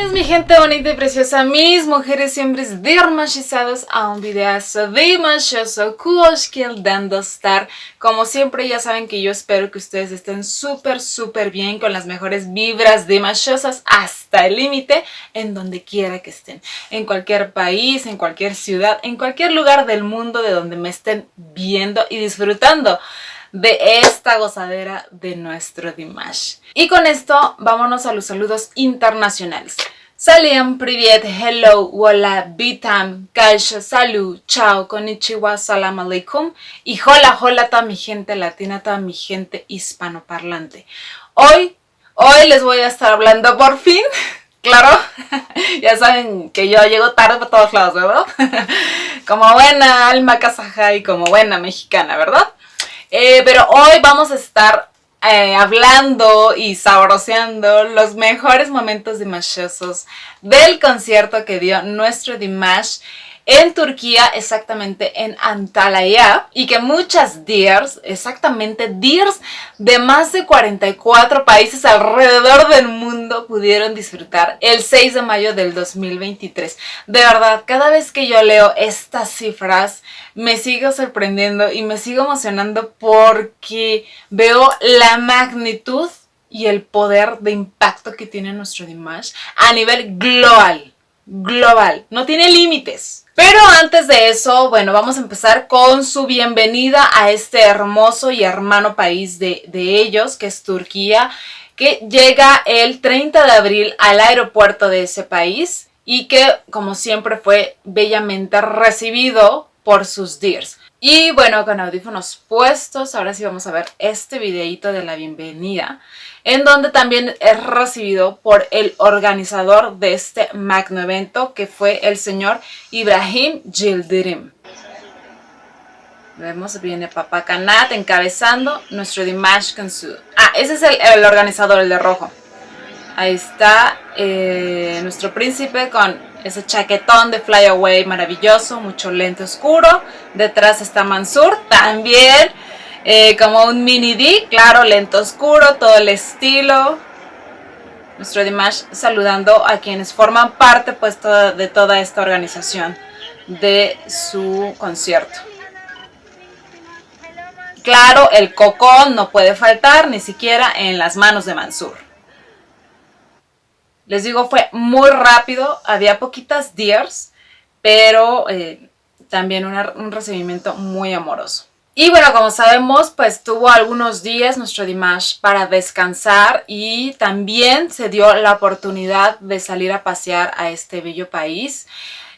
Bienvenidos mi gente bonita y preciosa, mis mujeres y hombres dimashizados a un videazo dimashoso kuoshkiel dando estar. Como siempre ya saben que yo espero que ustedes estén súper bien con las mejores vibras dimashosas hasta el límite en donde quiera que estén. En cualquier país, en cualquier ciudad, en cualquier lugar del mundo de donde me estén viendo y disfrutando de esta gozadera de nuestro Dimash. Y con esto vámonos a los saludos internacionales. Salam, privet, hello, hola, bitam, kaisha, salud, chao, konnichiwa, salam alaikum. Y hola, hola a toda mi gente latina, a toda mi gente hispanoparlante. Hoy les voy a estar hablando por fin. Claro, ya saben que yo llego tarde por todos lados, ¿verdad? Como buena alma kazaja y como buena mexicana, ¿verdad? Pero hoy vamos a estar hablando y sabroseando los mejores momentos dimashosos del concierto que dio nuestro Dimash en Turquía, exactamente en Antalya, y que muchas dears, exactamente dears de más de 44 países alrededor del mundo pudieron disfrutar el 6 de mayo del 2023. De verdad, cada vez que yo leo estas cifras me sigo sorprendiendo y me sigo emocionando porque veo la magnitud y el poder de impacto que tiene nuestro Dimash a nivel global, no tiene límites. Pero antes de eso, bueno, vamos a empezar con su bienvenida a este hermoso y hermano país de ellos, que es Turquía, que llega el 30 de abril al aeropuerto de ese país y que, como siempre, fue bellamente recibido por sus dears. Y bueno, con audífonos puestos, ahora sí vamos a ver este videito de la bienvenida, en donde también es recibido por el organizador de este magno evento, que fue el señor Ibrahim Yildirim. Vemos, viene Papá Kanat encabezando nuestro Dimash con su... ese es el organizador, el de rojo. Ahí está nuestro príncipe con ese chaquetón de Fly Away maravilloso, mucho lente oscuro. Detrás está Mansur, también como un mini D, claro, lente oscuro, todo el estilo. Nuestro Dimash saludando a quienes forman parte pues de toda esta organización de su concierto. Claro, el cocón no puede faltar ni siquiera en las manos de Mansur. Les digo, fue muy rápido, había poquitas dears, pero también un recibimiento muy amoroso. Y bueno, como sabemos, pues tuvo algunos días nuestro Dimash para descansar y también se dio la oportunidad de salir a pasear a este bello país.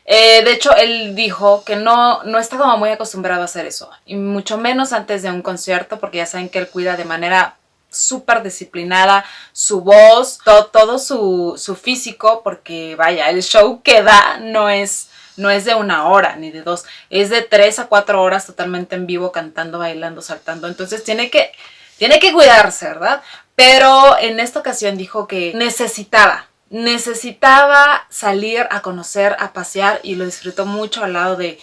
De hecho, él dijo que no está como muy acostumbrado a hacer eso, y mucho menos antes de un concierto, porque ya saben que él cuida de manera súper disciplinada su voz, todo su físico, porque vaya, el show que da no es de 1 hora ni de 2, es de 3 a 4 horas totalmente en vivo, cantando, bailando, saltando. Entonces tiene que cuidarse, ¿verdad? Pero en esta ocasión dijo que necesitaba salir a conocer, a pasear, y lo disfrutó mucho al lado de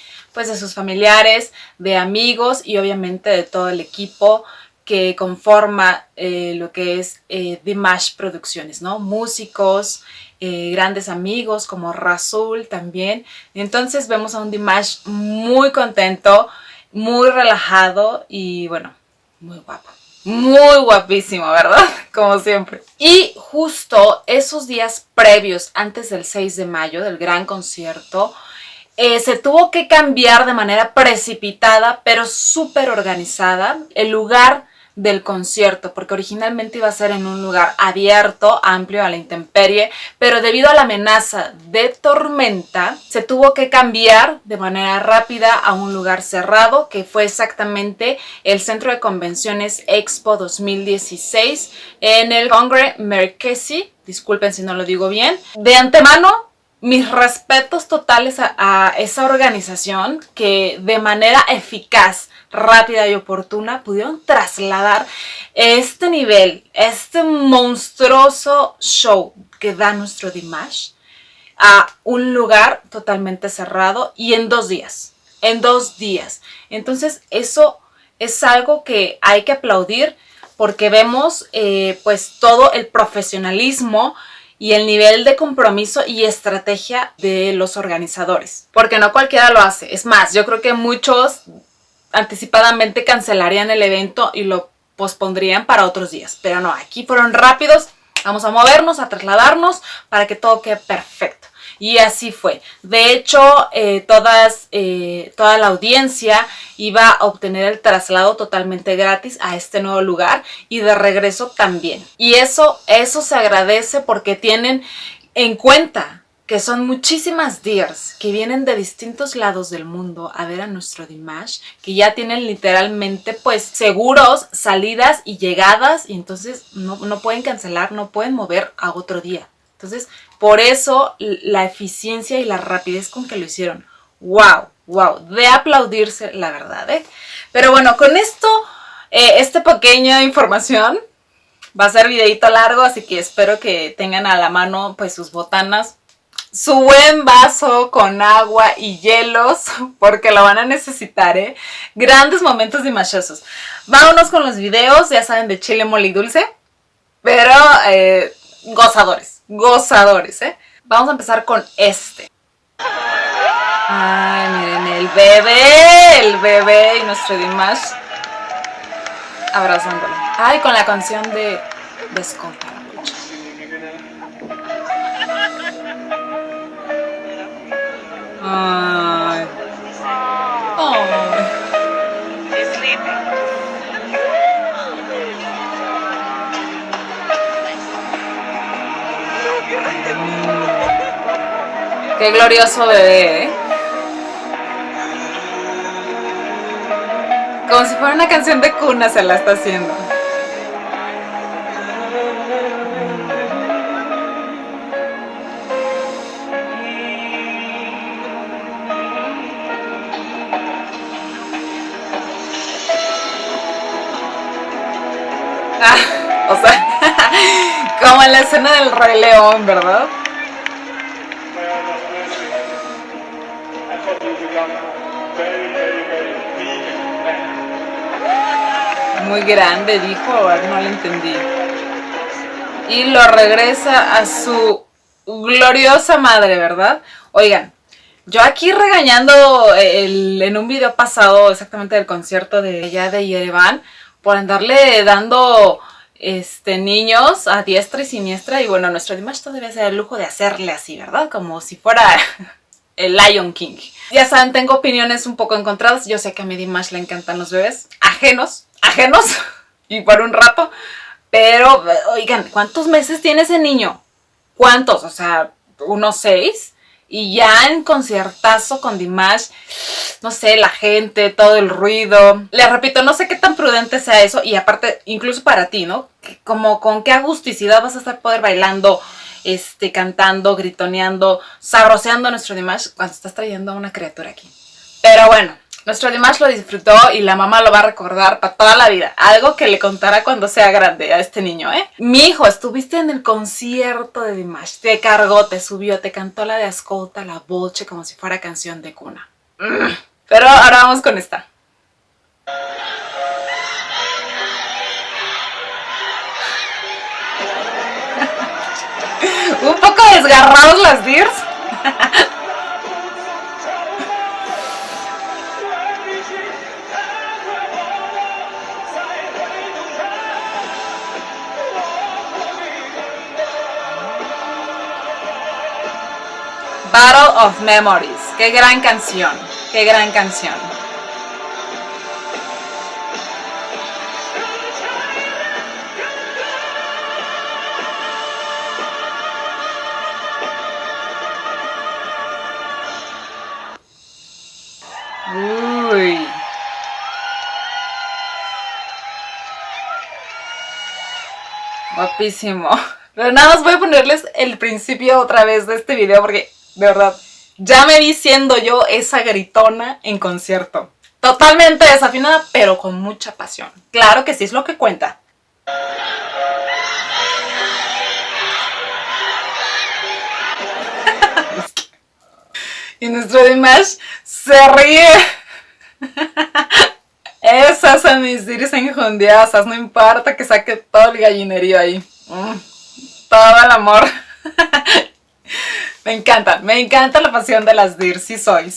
sus familiares, de amigos y obviamente de todo el equipo que conforma lo que es Dimash Producciones, ¿no? Músicos, grandes amigos como Rasul también. Entonces vemos a un Dimash muy contento, muy relajado y bueno, muy guapo. Muy guapísimo, ¿verdad? Como siempre. Y justo esos días previos, antes del 6 de mayo, del gran concierto, se tuvo que cambiar de manera precipitada, pero súper organizada, el lugar del concierto, porque originalmente iba a ser en un lugar abierto, amplio, a la intemperie, pero debido a la amenaza de tormenta, se tuvo que cambiar de manera rápida a un lugar cerrado, que fue exactamente el Centro de Convenciones Expo 2016 en el Congre Merkezi. Disculpen si no lo digo bien. De antemano, mis respetos totales a esa organización que de manera eficaz, rápida y oportuna pudieron trasladar este nivel, este monstruoso show que da nuestro Dimash a un lugar totalmente cerrado y en 2 días. Entonces eso es algo que hay que aplaudir, porque vemos pues todo el profesionalismo y el nivel de compromiso y estrategia de los organizadores. Porque no cualquiera lo hace. Es más, yo creo que muchos anticipadamente cancelarían el evento y lo pospondrían para otros días. Pero no, aquí fueron rápidos. Vamos a movernos, a trasladarnos para que todo quede perfecto. Y así fue. De hecho, toda la audiencia iba a obtener el traslado totalmente gratis a este nuevo lugar y de regreso también. Y eso se agradece porque tienen en cuenta que son muchísimas dears que vienen de distintos lados del mundo a ver a nuestro Dimash, que ya tienen literalmente pues seguros salidas y llegadas, y entonces no pueden cancelar, no pueden mover a otro día. Entonces, por eso la eficiencia y la rapidez con que lo hicieron. ¡Wow! ¡Wow! De aplaudirse, la verdad, ¿eh? Pero bueno, con esto, esta pequeña información va a ser videito largo, así que espero que tengan a la mano pues sus botanas, su buen vaso con agua y hielos, porque lo van a necesitar, ¿eh? Grandes momentos dimashosos. Vámonos con los videos, ya saben, de chile, mole y dulce, pero gozadores, ¿eh? Vamos a empezar con este. Ay, miren, el bebé y nuestro Dimash abrazándolo. Ay, con la canción de Escolta. Ay. Oh. Qué glorioso bebé, ¿eh? Como si fuera una canción de cuna se la está haciendo. O sea, como en la escena del Rey León, ¿verdad? Muy grande, dijo, no le entendí. Y lo regresa a su gloriosa madre, ¿verdad? Oigan, yo aquí regañando en un video pasado exactamente del concierto de allá de Yerevan por andarle dando niños a diestra y siniestra, y bueno, nuestro Dimash todavía se da el lujo de hacerle así, ¿verdad? Como si fuera el Lion King. Ya saben, tengo opiniones un poco encontradas. Yo sé que a mi Dimash le encantan los bebés ajenos y por un rato, pero oigan, ¿cuántos meses tiene ese niño? ¿Cuántos? O sea, unos 6, y ya en conciertazo con Dimash, no sé, la gente, todo el ruido. Les repito, no sé qué tan prudente sea eso, y aparte, incluso para ti, ¿no? Como con qué agusticidad vas a estar poder bailando, cantando, gritoneando, sabroseando a nuestro Dimash cuando estás trayendo a una criatura aquí. Pero bueno, nuestro Dimash lo disfrutó y la mamá lo va a recordar para toda la vida. Algo que le contará cuando sea grande a este niño, ¿eh? Mi hijo, estuviste en el concierto de Dimash. Te cargó, te subió, te cantó la de Ascolta, la voce, como si fuera canción de cuna. Pero ahora vamos con esta. Un poco desgarrados las dears. Battle of Memories. Qué gran canción. Qué gran canción. Uy. Guapísimo. Pero nada más voy a ponerles el principio otra vez de este video porque, de verdad, ya me vi siendo yo esa gritona en concierto. Totalmente desafinada, pero con mucha pasión. Claro que sí, es lo que cuenta. Y nuestro Dimash se ríe. Esas son mis diris enjundiosas. No importa que saque todo el gallinerío ahí. Todo el amor. Me encanta la pasión de las DIR, sí soy,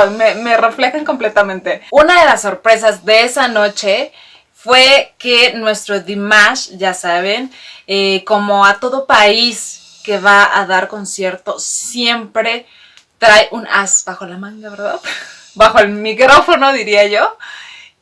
me reflejan completamente. Una de las sorpresas de esa noche fue que nuestro Dimash, ya saben, como a todo país que va a dar concierto, siempre trae un as bajo la manga, ¿verdad? Bajo el micrófono, diría yo.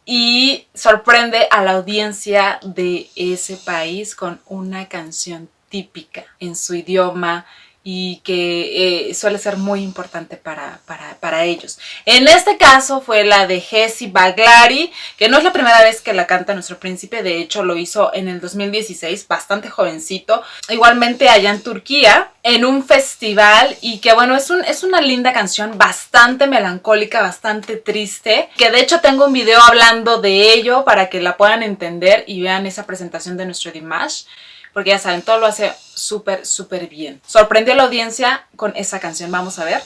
Y sorprende a la audiencia de ese país con una canción típica en su idioma y que suele ser muy importante para ellos. En este caso fue la de Jesse Baglari, que no es la primera vez que la canta nuestro príncipe, de hecho lo hizo en el 2016, bastante jovencito, igualmente allá en Turquía, en un festival, y que bueno, es una linda canción, bastante melancólica, bastante triste, que de hecho tengo un video hablando de ello para que la puedan entender y vean esa presentación de nuestro Dimash. Porque ya saben, todo lo hace súper bien. Sorprendió a la audiencia con esa canción. Vamos a ver.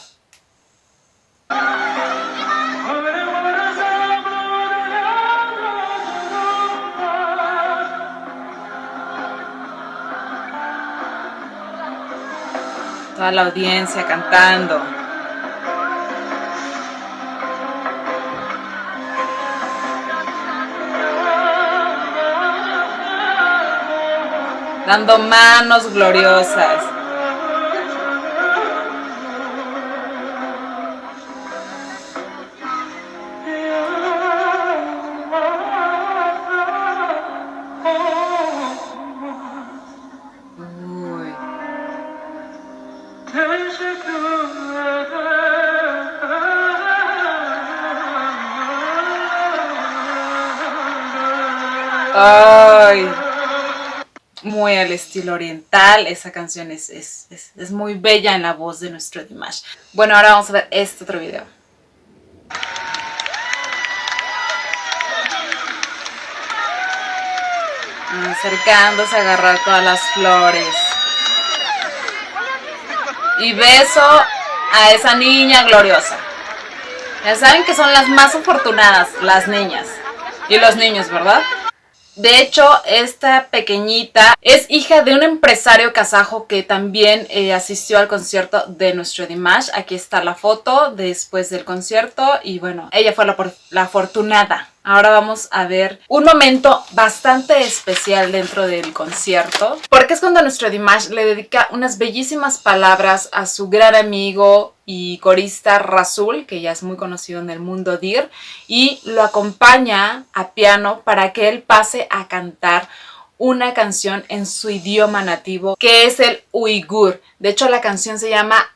Toda la audiencia cantando. Dando manos gloriosas. Uy. Ay. Muy al estilo oriental, esa canción es muy bella en la voz de nuestro Dimash. Bueno, ahora vamos a ver este otro video. Acercándose a agarrar todas las flores. Y beso a esa niña gloriosa. Ya saben que son las más afortunadas, las niñas. Y los niños, ¿verdad? De hecho, esta pequeñita es hija de un empresario kazajo que también asistió al concierto de nuestro Dimash. Aquí está la foto después del concierto y bueno, ella fue la afortunada. Ahora vamos a ver un momento bastante especial dentro del concierto, porque es cuando nuestro Dimash le dedica unas bellísimas palabras a su gran amigo y corista Rasul, que ya es muy conocido en el mundo DIR, y lo acompaña a piano para que él pase a cantar una canción en su idioma nativo, que es el uigur. De hecho, la canción se llama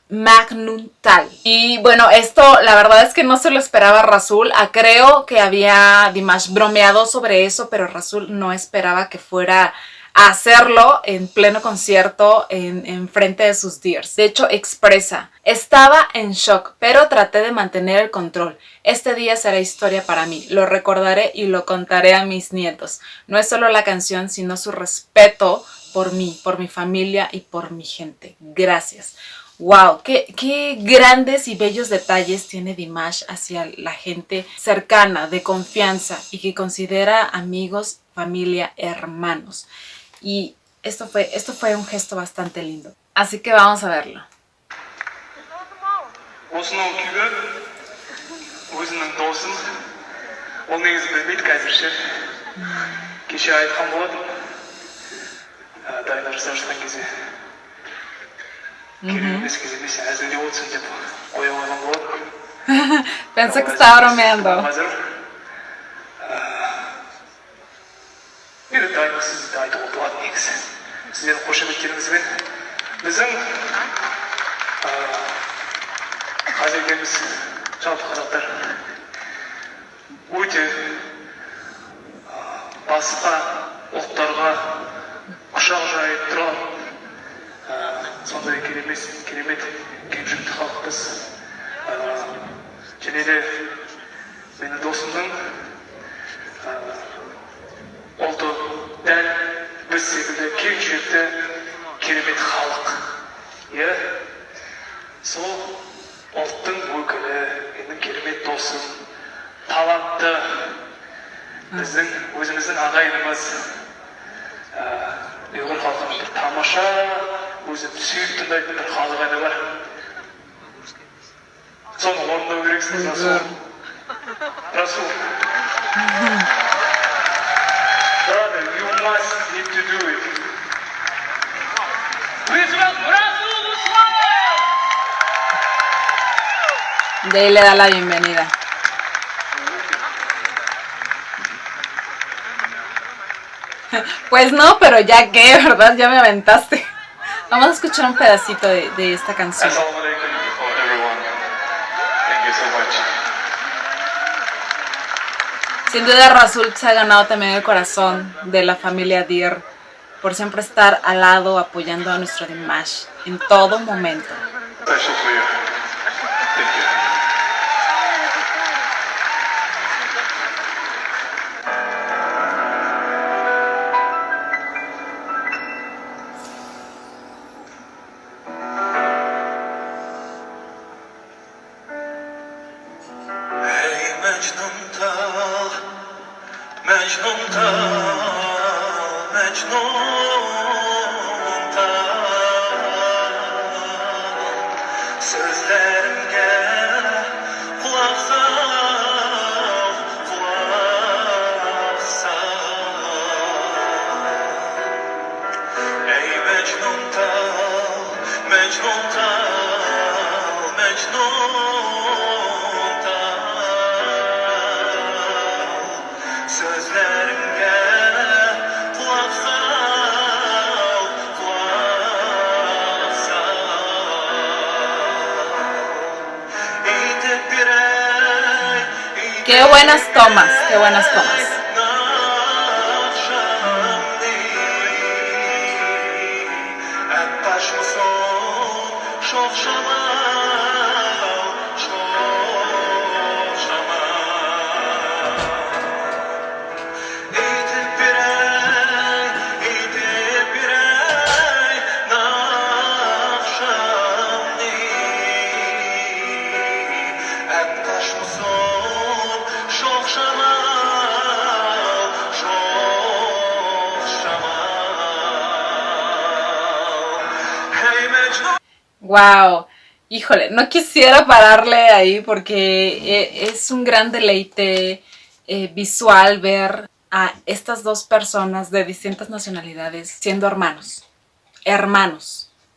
Tal. Y bueno, esto la verdad es que no se lo esperaba Rasul. Creo que había Dimash bromeado sobre eso, pero Rasul no esperaba que fuera a hacerlo en pleno concierto en frente de sus DIRs. De hecho, expresa: estaba en shock, pero traté de mantener el control. Este día será historia para mí. Lo recordaré y lo contaré a mis nietos. No es solo la canción, sino su respeto por mí, por mi familia y por mi gente. Gracias. ¡Wow! Qué grandes y bellos detalles tiene Dimash hacia la gente cercana, de confianza y que considera amigos, familia, hermanos. Y esto fue un gesto bastante lindo. Así que vamos a verlo. Осынау күйге өзімнің досым, ол негізі білмейді қазірше. Кеше айтқан болатын, дайындап жасап жатқан кезде. Керек емес кезде емес, әзілдеп отырсың деп қоя қойған болатын. Pensé que estaba bromeando. Енді дайындық сізді де айтуға болады негізі. Сіздердің қошеметтеріңізбен біздің қазіргіміз жалпы қазақтар өте басқа ұлттарға құшақ жайып тұра сондай керемет кемшілікті халықпыз. Және де менің досымның ұлты дәл біз секілді кең жүректі керемет халық. Сол ұлттың өкілі, менің керемет досым, талантты, біздің өзіміздің ағайынымыз, ұйғыр халқының бір тамаша өзі сүйіп тыңдайтын бір халық әні бар. Соны орындау керексің, Расул. Расул. Brother, you must need to do it. Please welcome Расул Usmanov. De ahí le da la bienvenida. Pues no, pero ya que, ¿verdad? Ya me aventaste. Vamos a escuchar un pedacito de esta canción. Assalamu alaikum everyone. Thank you so much. Sin duda Rasul se ha ganado también el corazón de la familia Dir por siempre estar al lado apoyando a nuestro Dimash en todo momento. Special for you. Thank you. Sözlerimge kulak sal, kulak sal. Ey Mecnun tal, Mecnun tal, Mecnun tal. Sözlerimge kulak sal, kulak sal. Qué buenas tomas, qué buenas tomas. Wow, híjole, no quisiera pararle ahí porque es un gran deleite visual ver a estas dos personas de distintas nacionalidades siendo hermanos.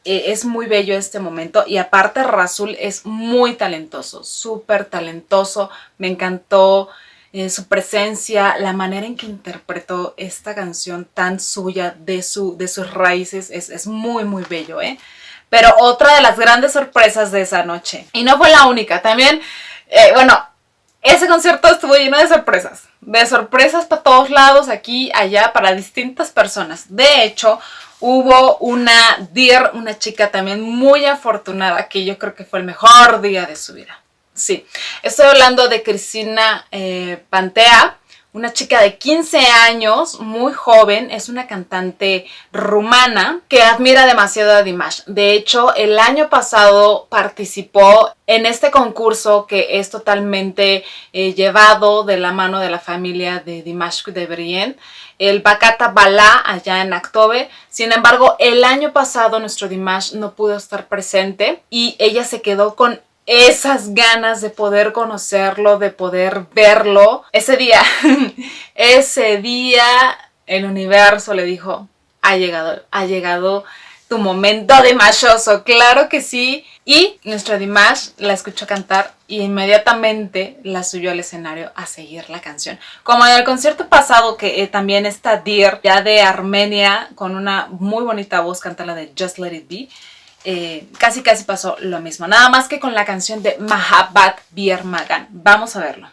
Es muy bello este momento y aparte Rasul es muy talentoso, súper talentoso. Me encantó su presencia, la manera en que interpretó esta canción tan suya de sus raíces es muy muy bello, ¿eh? Pero otra de las grandes sorpresas de esa noche, y no fue la única, también, bueno, ese concierto estuvo lleno de sorpresas para todos lados, aquí, allá, para distintas personas. De hecho, hubo una Dir, una chica también muy afortunada, que yo creo que fue el mejor día de su vida. Sí, estoy hablando de Cristina Pantea, una chica de 15 años, muy joven, es una cantante rumana que admira demasiado a Dimash. De hecho, el año pasado participó en este concurso que es totalmente llevado de la mano de la familia de Dimash de Brien, el Bacata Balá allá en Aktobe. Sin embargo, el año pasado nuestro Dimash no pudo estar presente y ella se quedó con esas ganas de poder conocerlo, de poder verlo. Ese día el universo le dijo, ha llegado tu momento dimashoso, claro que sí. Y nuestro Dimash la escuchó cantar y inmediatamente la subió al escenario a seguir la canción. Como en el concierto pasado, que también está Dir, ya de Armenia, con una muy bonita voz, canta la de Just Let It Be. Casi pasó lo mismo, nada más que con la canción de Mahabbat Bir Magan. Vamos a verlo.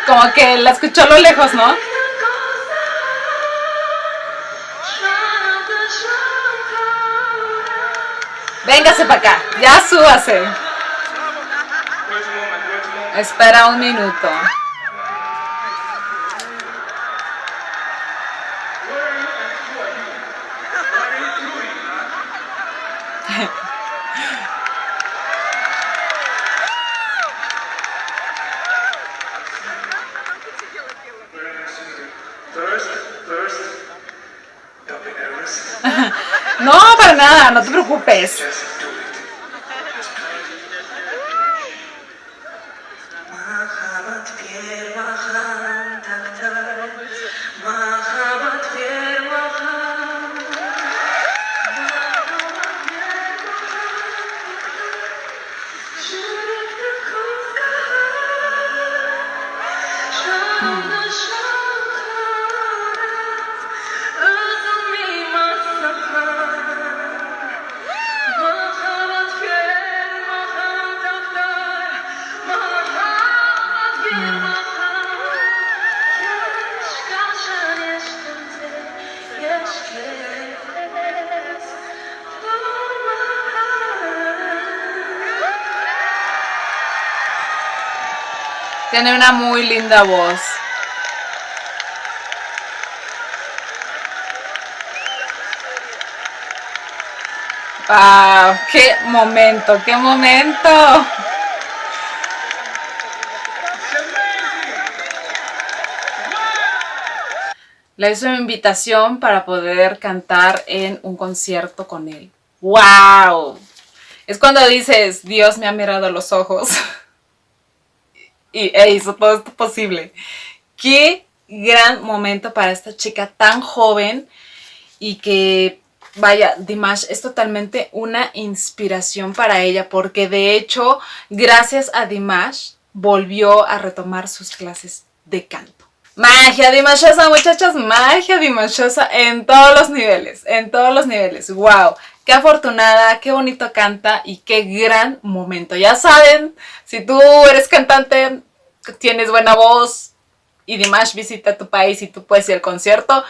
Como que la escuchó a lo lejos, ¿no? Véngase para acá, ya súbase. Espera un minuto. No, para nada, no te preocupes. Just do it. Mahabat bir mahan taktar, mahabat bir mahan. Tiene una muy linda voz. ¡Wow! ¡Qué momento! ¡Qué momento! Le hizo una invitación para poder cantar en un concierto con él. ¡Wow! Es cuando dices, Dios me ha mirado a los ojos y hizo todo esto posible. ¡Qué gran momento para esta chica tan joven! Y que, vaya, Dimash es totalmente una inspiración para ella, porque de hecho, gracias a Dimash, volvió a retomar sus clases de canto. Magia dimashosa, muchachos, magia dimashosa en todos los niveles, wow. Qué afortunada, qué bonito canta y qué gran momento. Ya saben, si tú eres cantante, tienes buena voz y Dimash visita tu país y tú puedes ir al concierto,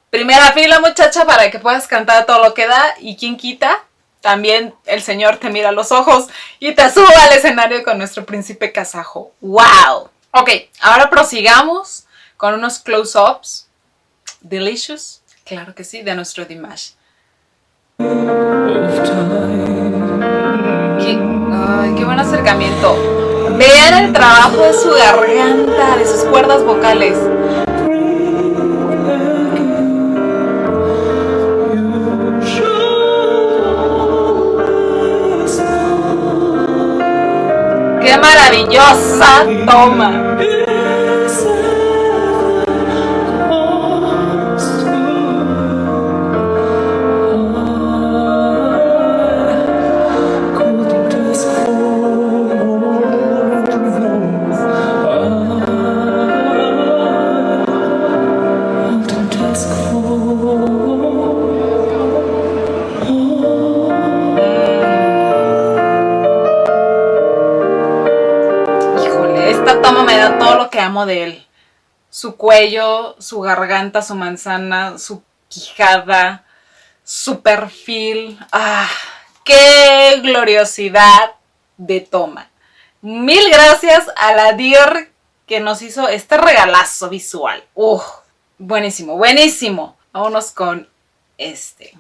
primera fila, muchacha, para que puedas cantar todo lo que da. Y quien quita, también el Señor te mira a los ojos y te sube al escenario con nuestro príncipe kazajo. ¡Wow! Ok, ahora prosigamos con unos close-ups. Delicious, claro que sí, de nuestro Dimash. Qué buen acercamiento. Vean el trabajo de su garganta, de sus cuerdas vocales. ¡Qué maravillosa toma! Híjole, esta toma me da todo lo que amo de él. Su cuello, su garganta, su manzana, su quijada, su perfil. ¡Ah! ¡Qué gloriosidad de toma! Mil gracias a la Dir que nos hizo este regalazo visual. Buenísimo, buenísimo. Vámonos con este.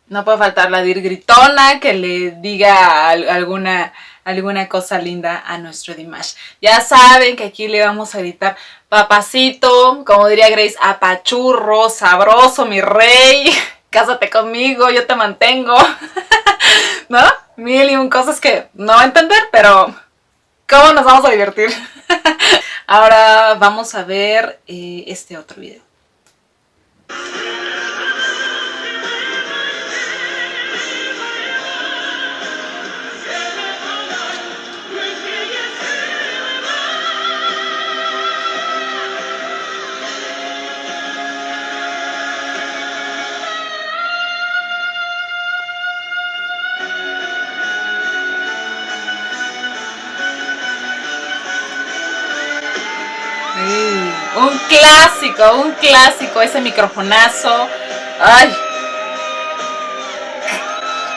No puede faltar la Dir gritona que le diga alguna cosa linda a nuestro Dimash. Ya saben que aquí le vamos a gritar papacito, como diría Grace, apachurro, sabroso, mi rey, cásate conmigo, yo te mantengo. ¿No? Mil y un cosas que no va a entender, pero ¿cómo nos vamos a divertir? Ahora vamos a ver este otro video. Un clásico, ese microfonazo. ¡Ay!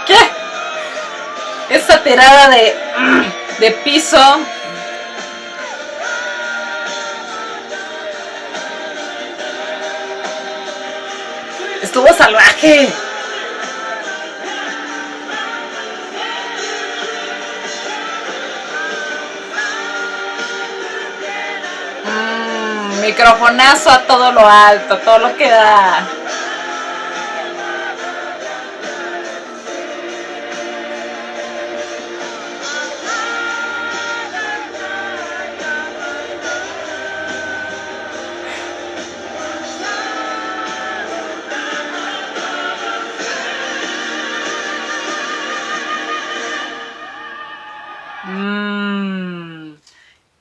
¿Qué? Esa tirada de piso. Estuvo salvaje. Microfonazo a todo lo alto, todo lo que da.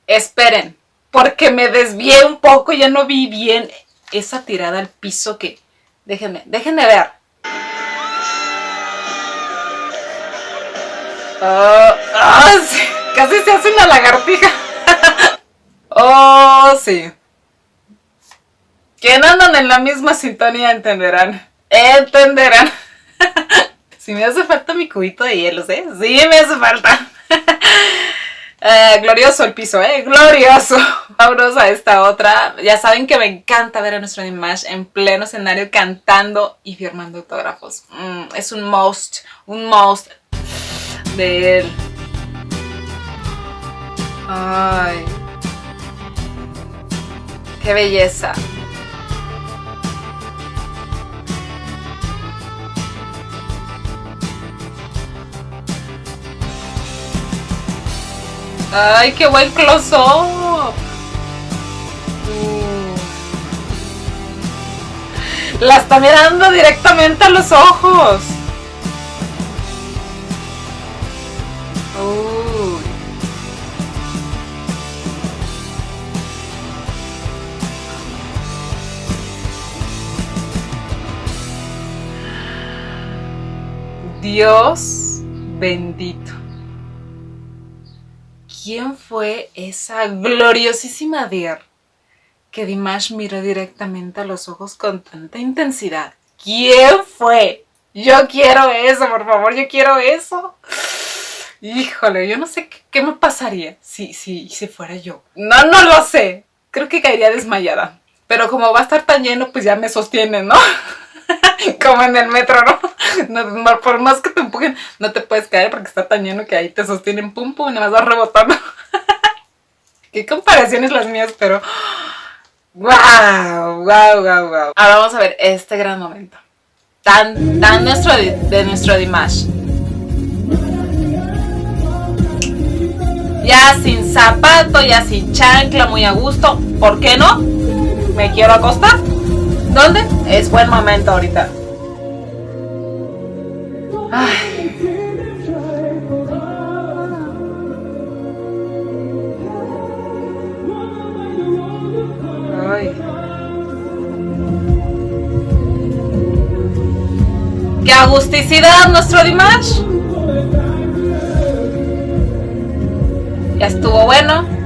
Esperen, porque me desvié un poco, ya no vi bien esa tirada al piso que... Déjenme ver. Sí, casi se hace una lagartija. Oh, sí. Quien andan en la misma sintonía entenderán. Si me hace falta mi cubito de hielo, ¿eh? Sí, me hace falta. Glorioso el piso, glorioso. Vámonos a esta otra. Ya saben que me encanta ver a nuestro Dimash en pleno escenario cantando y firmando autógrafos. Es un must de él. Ay, qué belleza. ¡Ay, qué buen close-up! La está mirando directamente a los ojos. Uy. Dios bendito. ¿Quién fue esa gloriosísima deer que Dimash miró directamente a los ojos con tanta intensidad? ¿Quién fue? Yo quiero eso, por favor, yo quiero eso. Híjole, yo no sé qué me pasaría si fuera yo. No lo sé. Creo que caería desmayada. Pero como va a estar tan lleno, pues ya me sostiene, ¿no? Como en el metro, ¿no? Por más que te empujen, no te puedes caer porque está tan lleno que ahí te sostienen, pum, pum, y nada más vas rebotando. Qué comparaciones las mías, pero... ¡Wow! Ahora vamos a ver este gran momento. Tan de nuestro Dimash. Ya sin zapato, ya sin chancla, muy a gusto. ¿Por qué no? Me quiero acostar. ¿Dónde? Es buen momento ahorita. Ay. Ay. ¡Qué agusticidad nuestro Dimash! Ya estuvo bueno.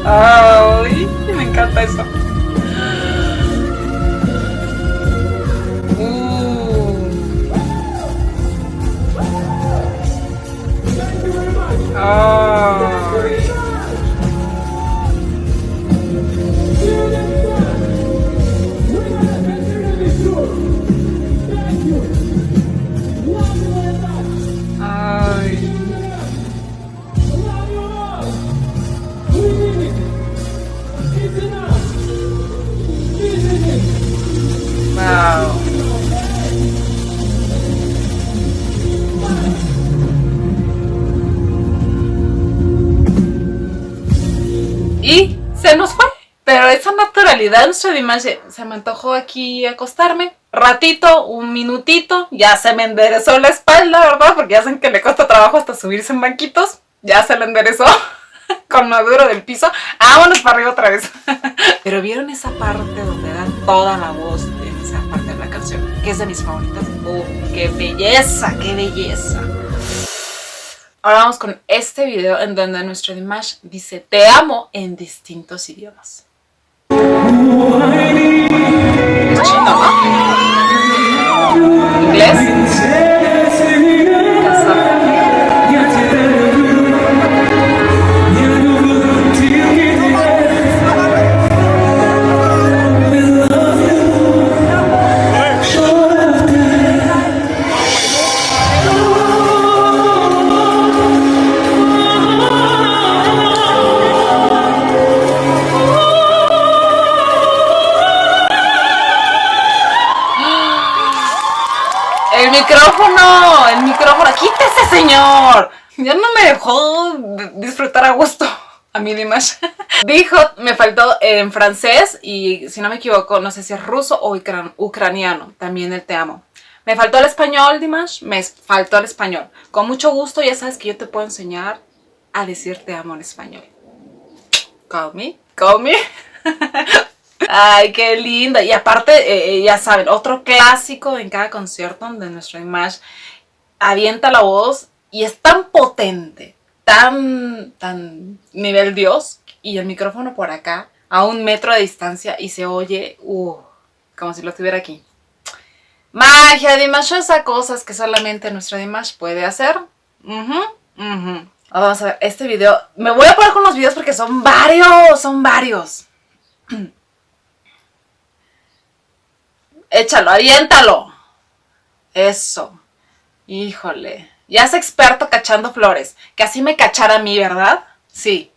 Ay, me encanta eso. Ay. Ay. Wow. Y se nos fue. Pero esa naturalidad, nuestro Dimash, se me antojó aquí acostarme. Ratito, un minutito, ya se me enderezó la espalda, ¿verdad? Porque ya saben que le cuesta trabajo hasta subirse en banquitos. Ya se le enderezó con lo duro del piso. Vámonos para arriba otra vez. Pero ¿vieron esa parte donde dan toda la voz en esa parte de la canción? Que es de mis favoritas. ¡Qué belleza! ¡Qué belleza! Ahora vamos con este video en donde nuestro Dimash dice te amo en distintos idiomas. Es chino, ¿no? ¿Inglés? El micrófono, quítese, señor. Ya no me dejó disfrutar a gusto a mi Dimash. Dijo, me faltó en francés y si no me equivoco, no sé si es ruso o ucraniano, también el te amo. Me faltó el español, Dimash, me faltó el español. Con mucho gusto, ya sabes que yo te puedo enseñar a decir te amo en español. Call me. Ay, qué linda. Y aparte, ya saben, otro clásico en cada concierto donde nuestro Dimash avienta la voz y es tan potente, tan nivel Dios, y el micrófono por acá, a 1 metro de distancia, y se oye, como si lo estuviera aquí. Magia Dimashosa, cosas que solamente nuestro Dimash puede hacer. Vamos a ver este video. Me voy a poner con los videos porque son varios. Échalo, aviéntalo. Eso. Híjole. Ya es experto cachando flores. Que así me cachara a mí, ¿verdad? Sí.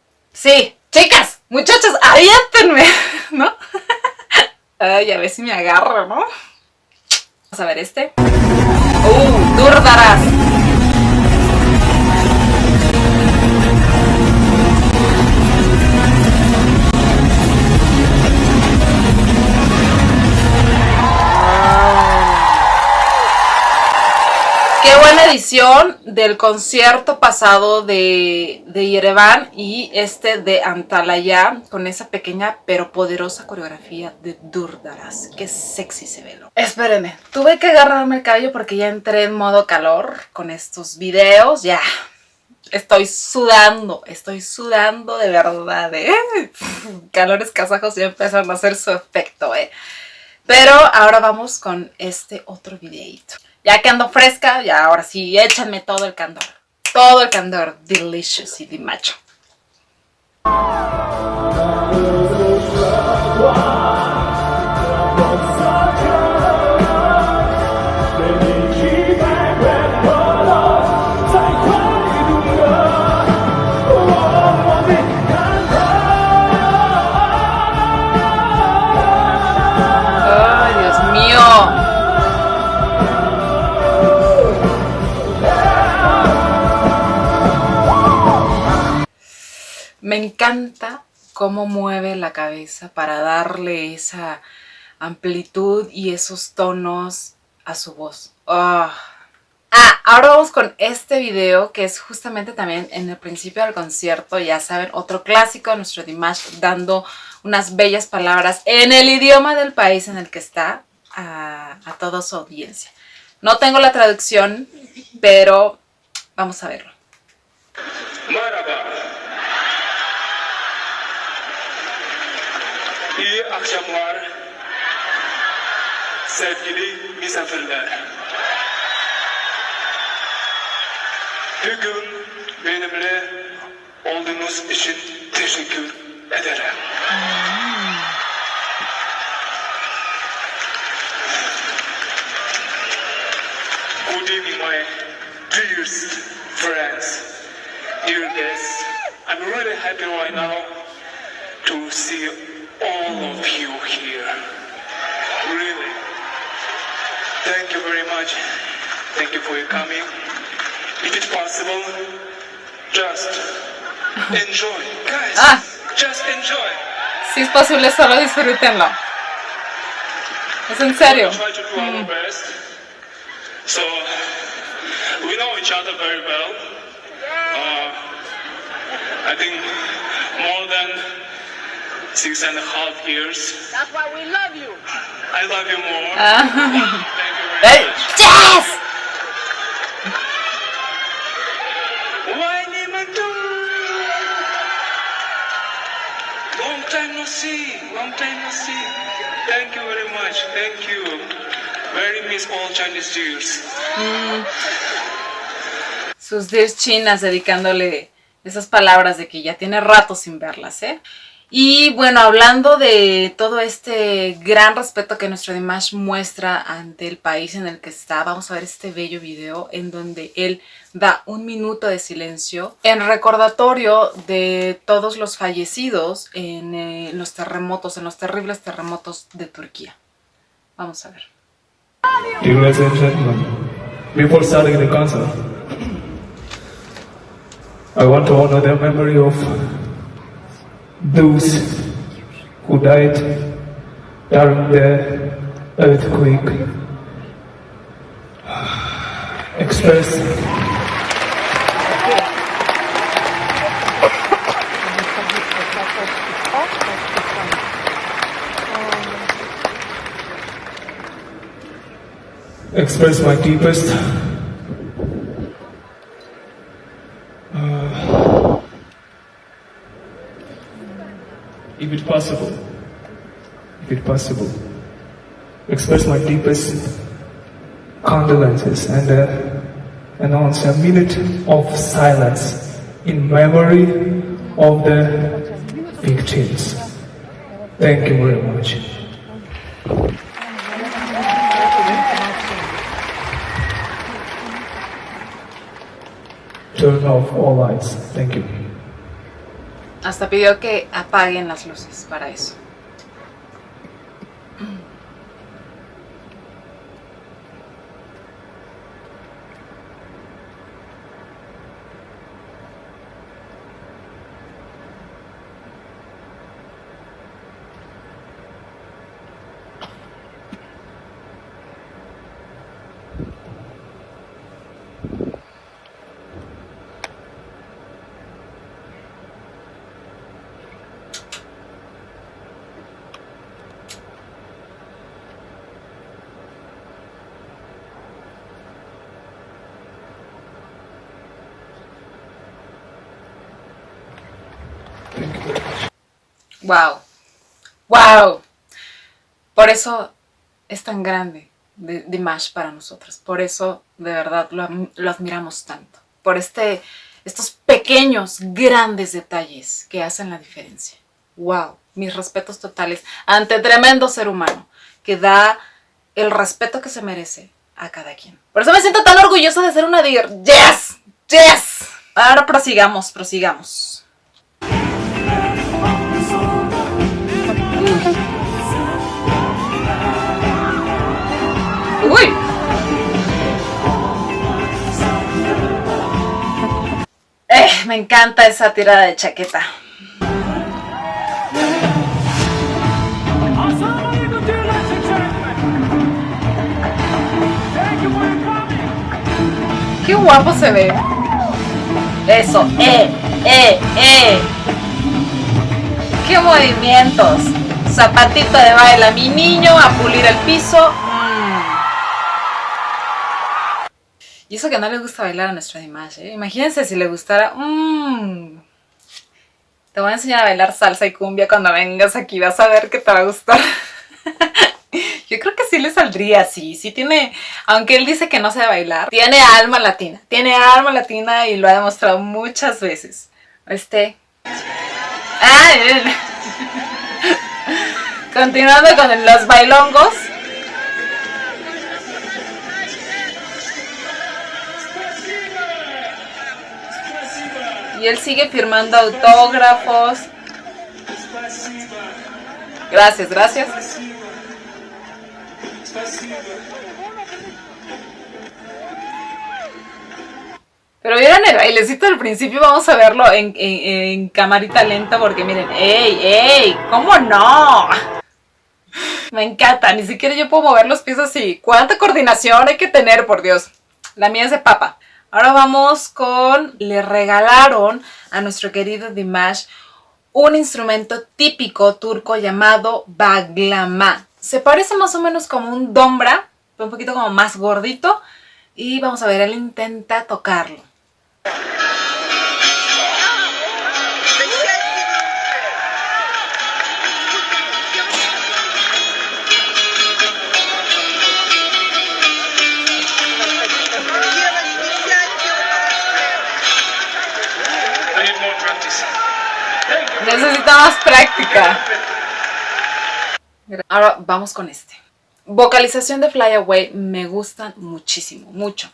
Chicas, muchachos, aviéntenme, ¿no? Ay, a ver si me agarro, ¿no? Vamos a ver este. Durdarás. Qué buena edición del concierto pasado de Yerevan y este de Antalya, con esa pequeña pero poderosa coreografía de Durdarás. Qué sexy se ve, ¿no? Espérenme, tuve que agarrarme el cabello porque ya entré en modo calor con estos videos. Ya, estoy sudando de verdad, ¿eh? Calores kazajos ya empezaron a hacer su efecto, ¿eh? Pero ahora vamos con este otro videito. Ya que ando fresca, ya ahora sí, échanme todo el candor. Todo el candor, delicious y dimacho. ¡Ay, Dios mío! Me encanta cómo mueve la cabeza para darle esa amplitud y esos tonos a su voz. Ahora vamos con este video que es justamente también en el principio del concierto. Ya saben, otro clásico de nuestro Dimash dando unas bellas palabras en el idioma del país en el que está a toda su audiencia. No tengo la traducción, pero vamos a verlo. İyi akşamlar sevgili misafirler. Bugün benimle olduğunuz için teşekkür ederim. Good evening, my dearest friends, dear guests. I'm really happy right now to see all of you here. Really. Thank you very much. Thank you for your coming. If it's possible, just enjoy. Guys, just enjoy. Si es posible, solo disfrútenlo. Es en serio. We'll try to do our best. So, we know each other very well. I think more than 6.5 years. That's why we love you. I love you more. Thank you very much. Yes! Long time no see. Thank you very much. Thank you. Very miss all Chinese dears. Sus dears chinas dedicándole esas palabras de que ya tiene rato sin verlas, ¿eh? Y bueno, hablando de todo este gran respeto que nuestro Dimash muestra ante el país en el que está, vamos a ver este bello video en donde él da 1 minuto de silencio en recordatorio de todos los fallecidos en los terremotos, en los terribles terremotos de Turquía. Vamos a ver. Dear ladies and gentlemen, Before starting the concert, I want to honor the memory of those who died during the earthquake. Express my deepest if it possible, express my deepest condolences and announce a minute of silence in memory of the victims. Thank you very much. Turn off all lights. Thank you. Hasta pidió que apaguen las luces para eso. Wow, wow. Por eso es tan grande Dimash para nosotras. Por eso de verdad lo admiramos tanto. Por estos pequeños, grandes detalles que hacen la diferencia. Wow, mis respetos totales ante tremendo ser humano que da el respeto que se merece a cada quien. Por eso me siento tan orgullosa de ser una deer. ¡Yes! ¡Yes! Ahora prosigamos. ¡Uy! Me encanta esa tirada de chaqueta. ¡Qué guapo se ve! Eso, ¡Qué movimientos! Zapatito de baile a mi niño, a pulir el piso. Y eso que no le gusta bailar a nuestro Dimash, ¿eh? Imagínense si le gustara. Te voy a enseñar a bailar salsa y cumbia cuando vengas aquí. Vas a ver que te va a gustar. Yo creo que sí le saldría, sí tiene, aunque él dice que no sabe bailar, tiene alma latina y lo ha demostrado muchas veces. Continuando con los bailongos. Y él sigue firmando autógrafos. Gracias. Pero vieron el bailecito del principio, vamos a verlo en camarita lenta porque miren, ¡ey! ¿Cómo no? Me encanta, ni siquiera yo puedo mover los pies así. ¿Cuánta coordinación hay que tener, por Dios? La mía es de papa. Ahora vamos con, le regalaron a nuestro querido Dimash un instrumento típico turco llamado baglama. Se parece más o menos como un dombra, un poquito como más gordito. Y vamos a ver, él intenta tocarlo. Necesita más práctica. Ahora vamos con este. Vocalización de Fly Away me gustan muchísimo, mucho.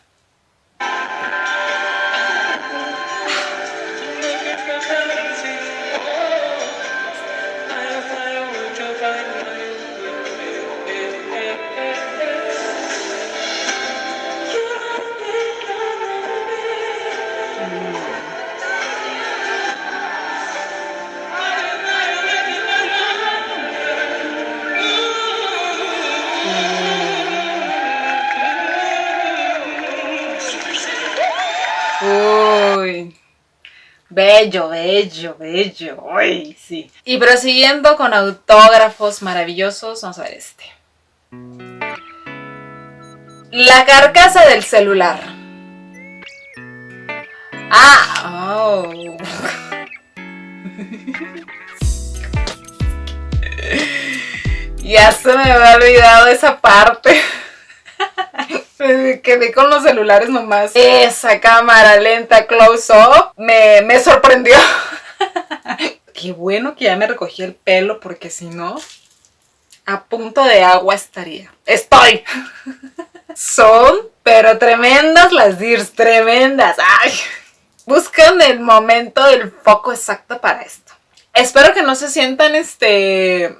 Uy. Bello, bello, bello. Uy, sí. Y prosiguiendo con autógrafos maravillosos, vamos a ver este. La carcasa del celular. Ah, oh. Ya se me había olvidado esa parte. Me quedé con los celulares nomás. Esa cámara lenta close up me sorprendió. Qué bueno que ya me recogí el pelo, porque si no, a punto de agua estaría. ¡Estoy! Son, pero tremendas las deers, tremendas. Ay, buscan el momento, el foco exacto para esto. Espero que no se sientan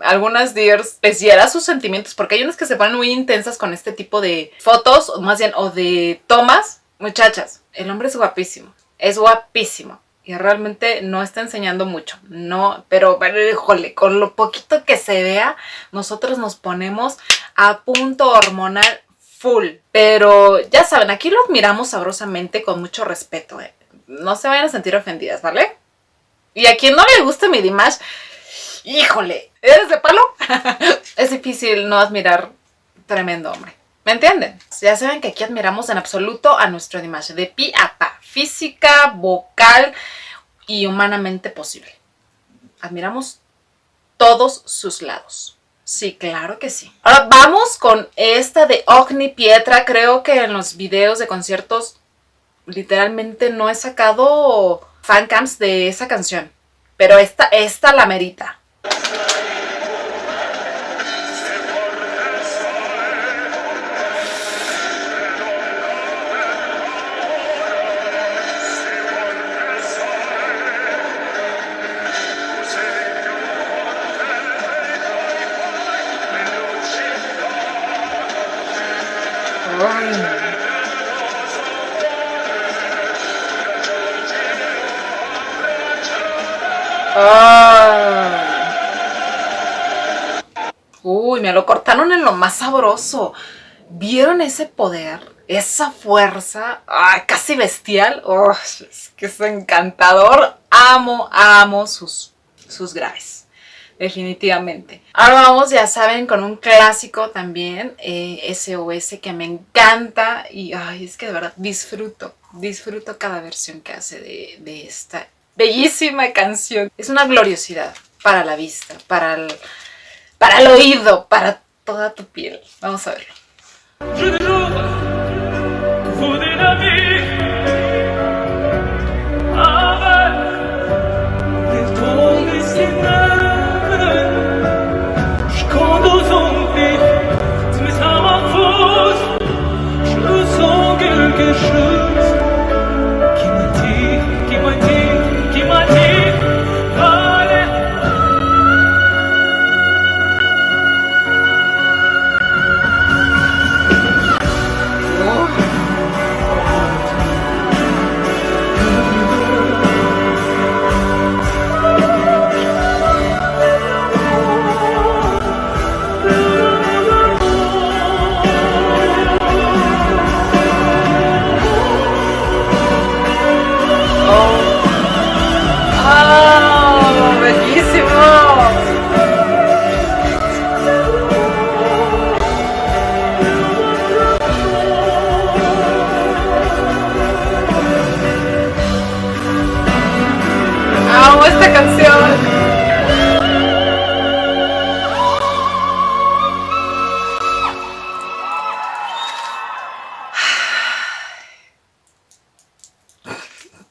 algunas deers a sus sentimientos, porque hay unas que se ponen muy intensas con este tipo de fotos, o más bien, o de tomas. Muchachas, el hombre es guapísimo, y realmente no está enseñando mucho, no, pero híjole, con lo poquito que se vea, nosotros nos ponemos a punto hormonal full. Pero ya saben, aquí lo miramos sabrosamente con mucho respeto, no se vayan a sentir ofendidas, ¿vale? Y a quien no le guste mi Dimash, híjole, ¿eres de palo? Es difícil no admirar tremendo hombre. ¿Me entienden? Ya saben que aquí admiramos en absoluto a nuestro Dimash, de pi a pa, física, vocal y humanamente posible. Admiramos todos sus lados. Sí, claro que sí. Ahora vamos con esta de Ogni Pietra. Creo que en los videos de conciertos literalmente no he sacado fancams de esa canción, pero esta la merita. Uy, me lo cortaron en lo más sabroso. ¿Vieron ese poder? Esa fuerza, casi bestial. Oh, es que es encantador. Amo sus graves. Definitivamente. Ahora vamos, ya saben, con un clásico también, SOS, que me encanta. Y es que de verdad disfruto cada versión que hace de esta bellísima canción. Es una gloriosidad para la vista, para el oído, para toda tu piel. Vamos a verlo. Amo esta canción.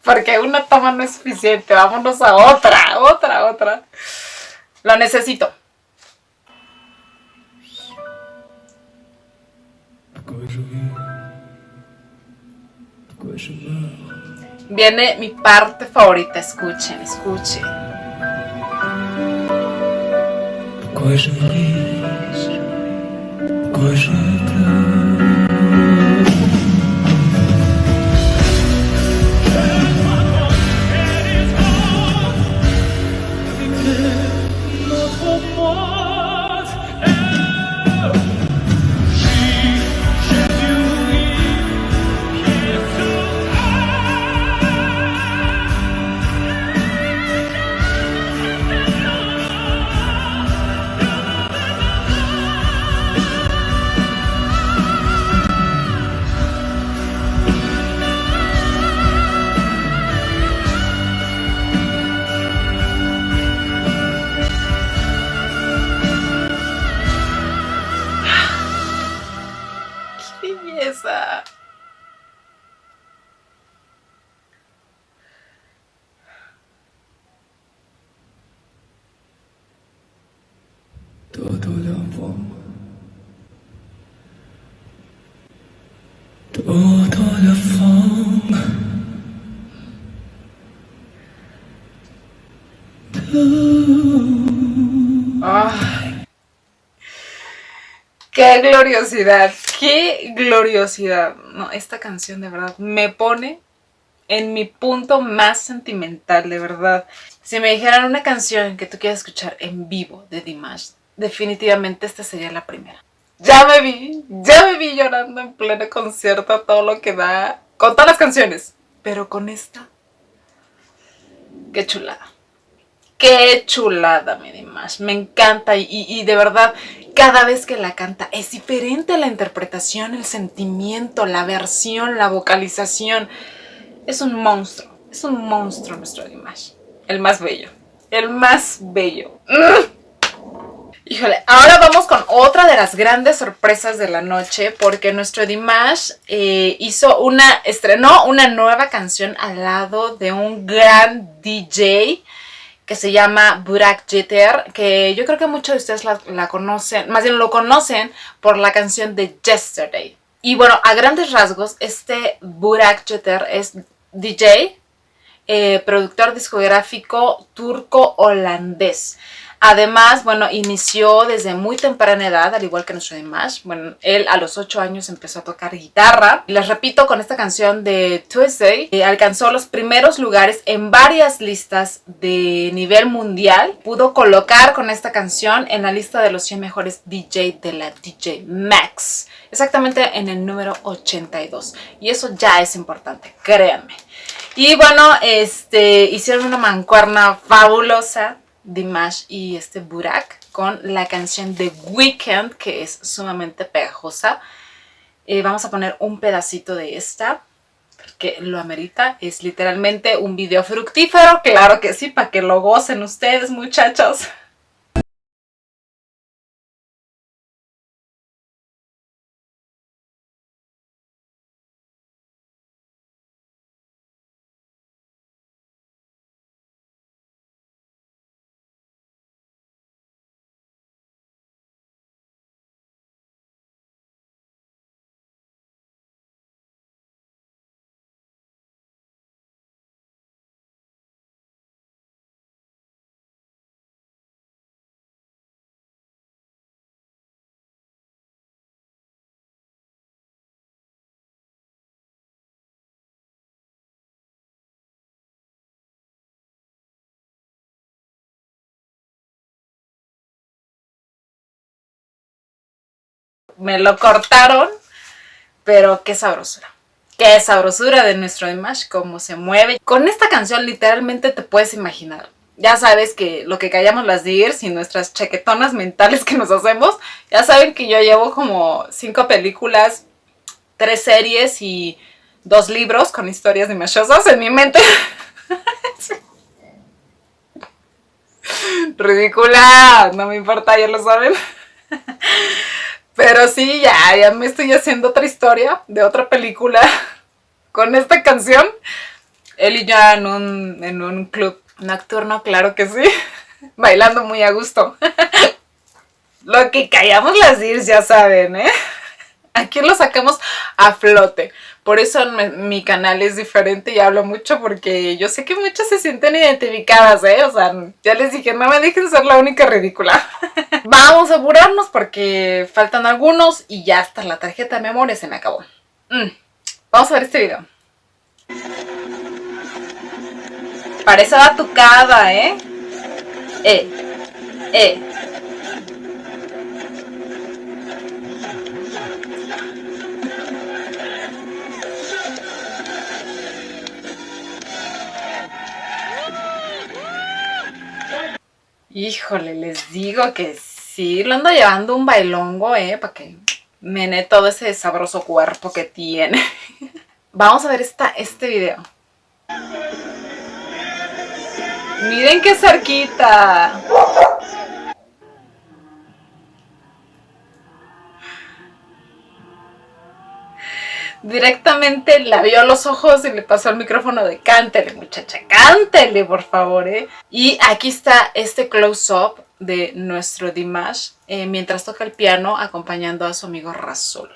Porque una toma no es suficiente. Vámonos a otra. Lo necesito. Viene mi parte favorita, escuchen. belleza! Toda la fama. Toda la fama. ¡Ay! ¡Qué gloriosidad! ¡Qué gloriosidad! No, esta canción de verdad me pone en mi punto más sentimental, de verdad. Si me dijeran una canción que tú quieras escuchar en vivo de Dimash, definitivamente esta sería la primera. Ya me vi llorando en pleno concierto a todo lo que da, con todas las canciones, pero con esta, qué chulada. Qué chulada, mi Dimash. Me encanta y de verdad, cada vez que la canta es diferente la interpretación, el sentimiento, la versión, la vocalización. Es un monstruo nuestro Dimash. El más bello. El más bello. Híjole, ahora vamos con otra de las grandes sorpresas de la noche, porque nuestro Dimash estrenó una nueva canción al lado de un gran DJ que se llama Burak Jeter, que yo creo que muchos de ustedes la conocen, más bien lo conocen por la canción de Yesterday. Y bueno, a grandes rasgos, este Burak Jeter es DJ, productor discográfico turco-holandés. Además, bueno, inició desde muy temprana edad, al igual que nuestro Dimash. Bueno, él a los 8 años empezó a tocar guitarra. Y les repito, con esta canción de Tuesday, alcanzó los primeros lugares en varias listas de nivel mundial. Pudo colocar con esta canción en la lista de los 100 mejores DJ de la DJ Max. Exactamente en el número 82. Y eso ya es importante, créanme. Y bueno, hicieron una mancuerna fabulosa, Dimash y Burak, con la canción de Weekend, que es sumamente pegajosa. Vamos a poner un pedacito de esta, porque lo amerita. Es literalmente un video fructífero, claro que sí, para que lo gocen ustedes, muchachos. Me lo cortaron, pero qué sabrosura. Qué sabrosura de nuestro Dimash, cómo se mueve. Con esta canción literalmente te puedes imaginar. Ya sabes que lo que callamos las Diggers y nuestras chaquetonas mentales que nos hacemos, ya saben que yo llevo como 5 películas, 3 series y 2 libros con historias dimashosas en mi mente. Ridícula, no me importa, ya lo saben. Pero sí, ya me estoy haciendo otra historia de otra película con esta canción. Él y yo en un club nocturno, claro que sí. Bailando muy a gusto. Lo que callamos las Dirs, ya saben, ¿eh? Aquí lo sacamos a flote. Por eso mi canal es diferente y hablo mucho, porque yo sé que muchas se sienten identificadas, ¿eh? O sea, ya les dije, no me dejen ser la única ridícula. Vamos a apurarnos porque faltan algunos y ya hasta la tarjeta de memoria se me acabó. Vamos a ver este video. Parece batucada, ¿eh? Híjole, les digo que sí, lo ando llevando un bailongo, para que mene todo ese sabroso cuerpo que tiene. Vamos a ver este video. Miren qué cerquita. Directamente la vio a los ojos y le pasó el micrófono de cántele, muchacha, cántele, por favor, ¿eh? Y aquí está este close-up de nuestro Dimash mientras toca el piano acompañando a su amigo Rasul.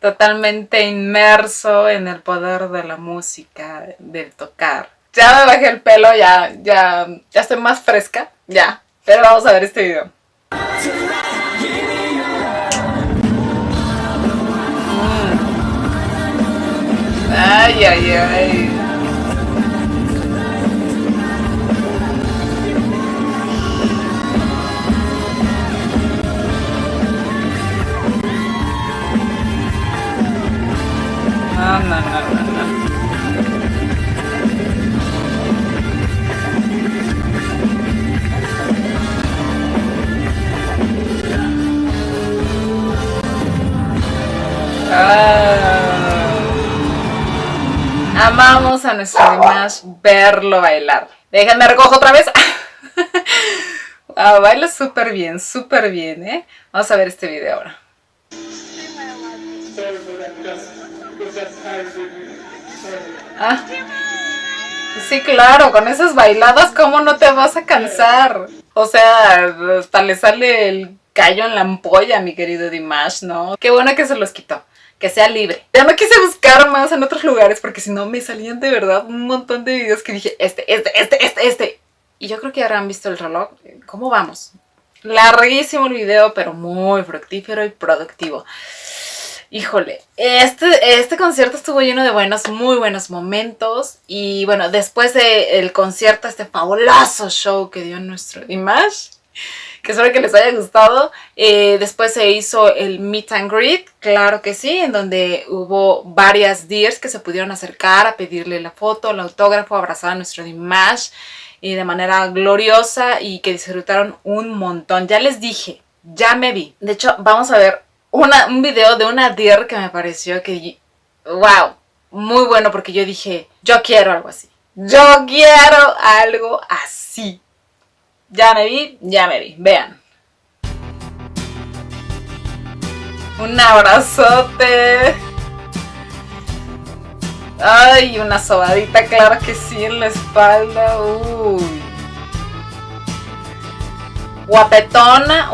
Totalmente inmerso en el poder de la música, del tocar. Ya me bajé el pelo, ya estoy más fresca, ya. Pero vamos a ver este video. Ay, ay, ay. No, no, no, no, no. Amamos a nuestro Dimash verlo bailar. Déjenme recojo otra vez. Baila súper bien, ¿eh? Vamos a ver este video ahora. Ah, sí, claro, con esas bailadas, ¿cómo no te vas a cansar? O sea, hasta le sale el callo en la ampolla, mi querido Dimash, ¿no? Qué bueno que se los quitó. Que sea libre. Ya no quise buscar más en otros lugares porque si no me salían de verdad un montón de videos que dije este. Y yo creo que habrán visto el reloj. ¿Cómo vamos? Larguísimo el video, pero muy fructífero y productivo. Híjole, este concierto estuvo lleno de muy buenos momentos. Y bueno, después del concierto, este fabuloso show que dio nuestro Dimash, que espero que les haya gustado. Después se hizo el meet and greet, claro que sí, en donde hubo varias dears que se pudieron acercar a pedirle la foto, el autógrafo, abrazar a nuestro Dimash de manera gloriosa y que disfrutaron un montón. Ya les dije, ya me vi. De hecho, vamos a ver un video de una dear que me pareció que, wow, muy bueno, porque yo dije, yo quiero algo así. Yo quiero algo así. Ya me vi, vean. Un abrazote. Ay, una sobadita, claro que sí, en la espalda. Uy. Guapetona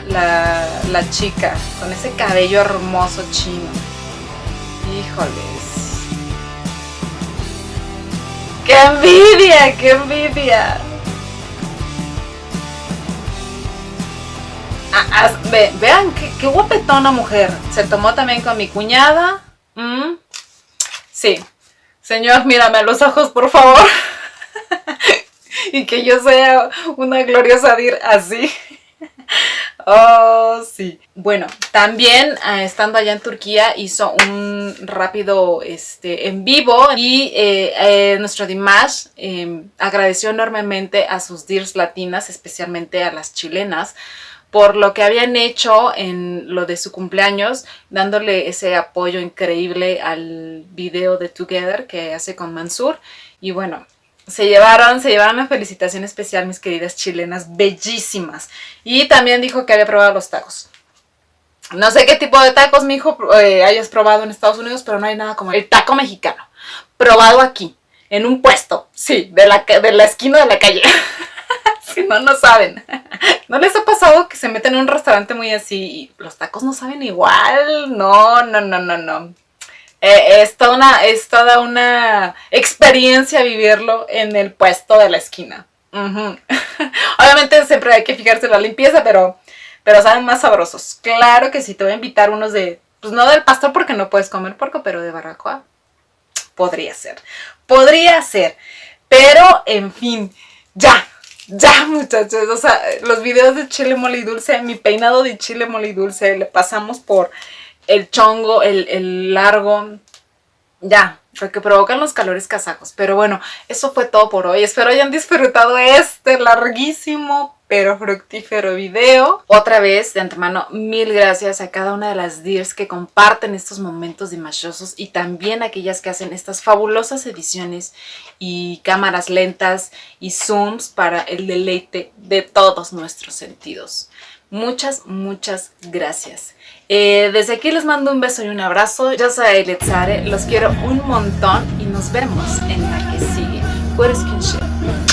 la chica, con ese cabello hermoso chino. Híjoles. ¡Qué envidia! ¡Qué envidia! Vean qué guapetona mujer. Se tomó también con mi cuñada. Sí. Señor, mírame a los ojos, por favor. Y que yo sea una gloriosa dir así. Oh, sí. Bueno, también estando allá en Turquía hizo un rápido en vivo y nuestro Dimash agradeció enormemente a sus dirs latinas, especialmente a las chilenas, por lo que habían hecho en lo de su cumpleaños, dándole ese apoyo increíble al video de Together que hace con Mansur. Y bueno, se llevaron una felicitación especial, mis queridas chilenas, bellísimas. Y también dijo que había probado los tacos. No sé qué tipo de tacos, mijo, hayas probado en Estados Unidos, pero no hay nada como el taco mexicano. Probado aquí, en un puesto, sí, de la esquina de la calle. Si no, no saben. ¿No les ha pasado que se meten en un restaurante muy así y los tacos no saben igual? No. Es toda una experiencia vivirlo en el puesto de la esquina. Obviamente siempre hay que fijarse en la limpieza, pero saben más sabrosos. Claro que sí, te voy a invitar unos de pues no del pastor porque no puedes comer puerco, pero de barbacoa podría ser. Podría ser. Pero, en fin, ya muchachos, o sea, los videos de chile mole y dulce, mi peinado de chile mole y dulce, le pasamos por el chongo, el largo, ya, porque provocan los calores kazajos. Pero bueno, eso fue todo por hoy. Espero hayan disfrutado este larguísimo pero fructífero video. Otra vez, de antemano, mil gracias a cada una de las dears que comparten estos momentos dimashosos y también a aquellas que hacen estas fabulosas ediciones y cámaras lentas y zooms para el deleite de todos nuestros sentidos. Muchas gracias. Desde aquí les mando un beso y un abrazo. Yo soy Ailed, los quiero un montón y nos vemos en la que sigue. Concierto.